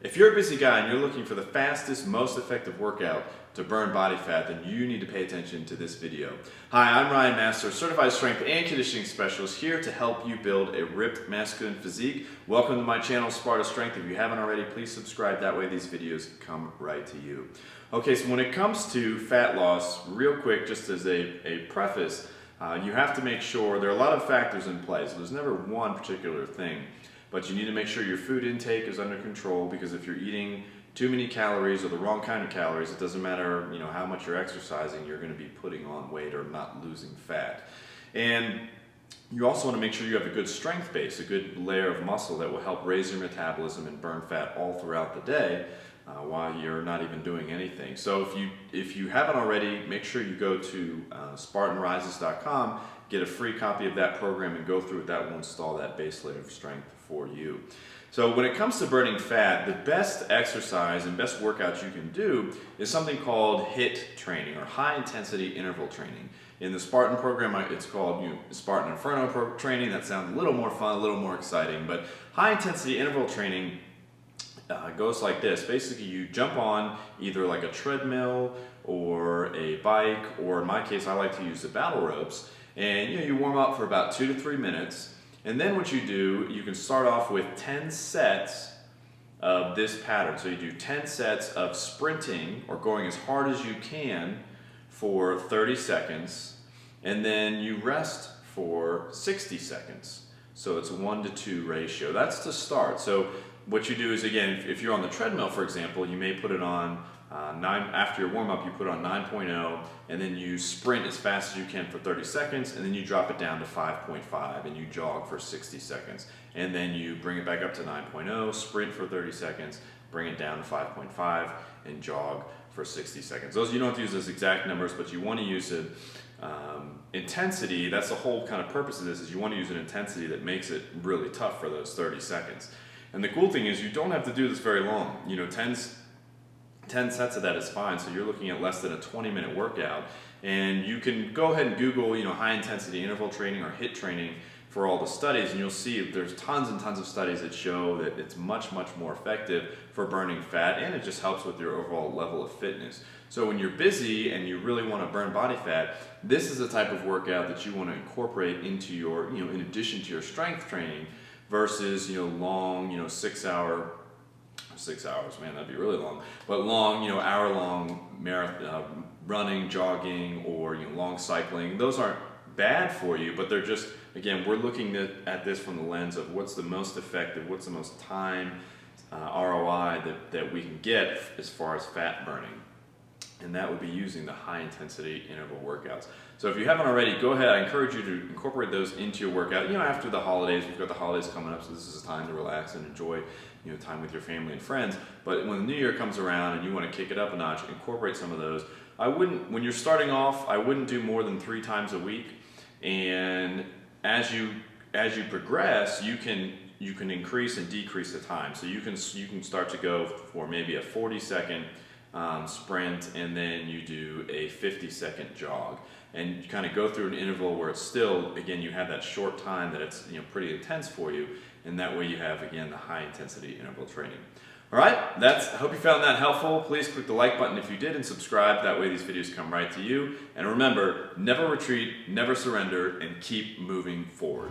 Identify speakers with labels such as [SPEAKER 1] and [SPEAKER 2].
[SPEAKER 1] If you're a busy guy and you're looking for the fastest, most effective workout to burn body fat, then you need to pay attention to this video. Hi, I'm Ryan Master, Certified Strength and Conditioning Specialist, here to help you build a ripped masculine physique. Welcome to my channel, Sparta Strength. If you haven't already, please subscribe. That way these videos come right to you. Okay, so when it comes to fat loss, real quick, just as a preface, you have to make sure there are a lot of factors in play. So there's never one particular thing. But you need to make sure your food intake is under control, because if you're eating too many calories or the wrong kind of calories, it doesn't matter, how much you're exercising, you're going to be putting on weight or not losing fat. And you also want to make sure you have a good strength base, a good layer of muscle that will help raise your metabolism and burn fat all throughout the day while you're not even doing anything. So if you haven't already, make sure you go to SpartanRises.com, get a free copy of that program and go through it. That will install that base layer of strength for you. So when it comes to burning fat, the best exercise and best workouts you can do is something called HIIT training, or high intensity interval training. In the Spartan program, it's called Spartan Inferno training. That sounds a little more fun, a little more exciting. But high intensity interval training goes like this. Basically, you jump on either like a treadmill or a bike, or in my case, I like to use the battle ropes. And you warm up for about 2 to 3 minutes. And then what you do, you can start off with 10 sets of this pattern. So you do 10 sets of sprinting or going as hard as you can for 30 seconds. And then you rest for 60 seconds. So it's a 1-to-2 ratio. That's to start. So what you do is, again, if you're on the treadmill, for example, you may put it on after your warm-up, you put on 9.0, and then you sprint as fast as you can for 30 seconds, and then you drop it down to 5.5, and you jog for 60 seconds. And then you bring it back up to 9.0, sprint for 30 seconds, bring it down to 5.5, and jog for 60 seconds. Those, you don't have to use those exact numbers, but you want to use it. Intensity, that's the whole kind of purpose of this, is you want to use an intensity that makes it really tough for those 30 seconds. And the cool thing is you don't have to do this very long. 10 sets of that is fine, so you're looking at less than a 20-minute workout. And you can go ahead and Google, high intensity interval training or HIIT training for all the studies, and you'll see there's tons and tons of studies that show that it's much, much more effective for burning fat, and it just helps with your overall level of fitness. So when you're busy and you really want to burn body fat, this is the type of workout that you want to incorporate into your, in addition to your strength training, versus, long, 6 hours, man, that'd be really long. But long, hour-long marathon, running, jogging, or long cycling. Those aren't bad for you, but they're just, again, we're looking at this from the lens of what's the most effective, what's the most time ROI that we can get as far as fat burning. And that would be using the high-intensity interval workouts. So if you haven't already, go ahead. I encourage you to incorporate those into your workout. After the holidays, we've got the holidays coming up, so this is a time to relax and enjoy, time with your family and friends. But when the new year comes around and you want to kick it up a notch, incorporate some of those. When you're starting off, I wouldn't do more than 3 times a week. And as you progress, you can increase and decrease the time. So you can start to go for maybe a 40-second sprint, and then you do a 50-second jog, and you kind of go through an interval where it's still, again, you have that short time that it's pretty intense for you, and that way you have, again, the high intensity interval training. All right, I hope you found that helpful. Please click the like button if you did, and subscribe. That way these videos come right to you. And remember, never retreat, never surrender, and keep moving forward.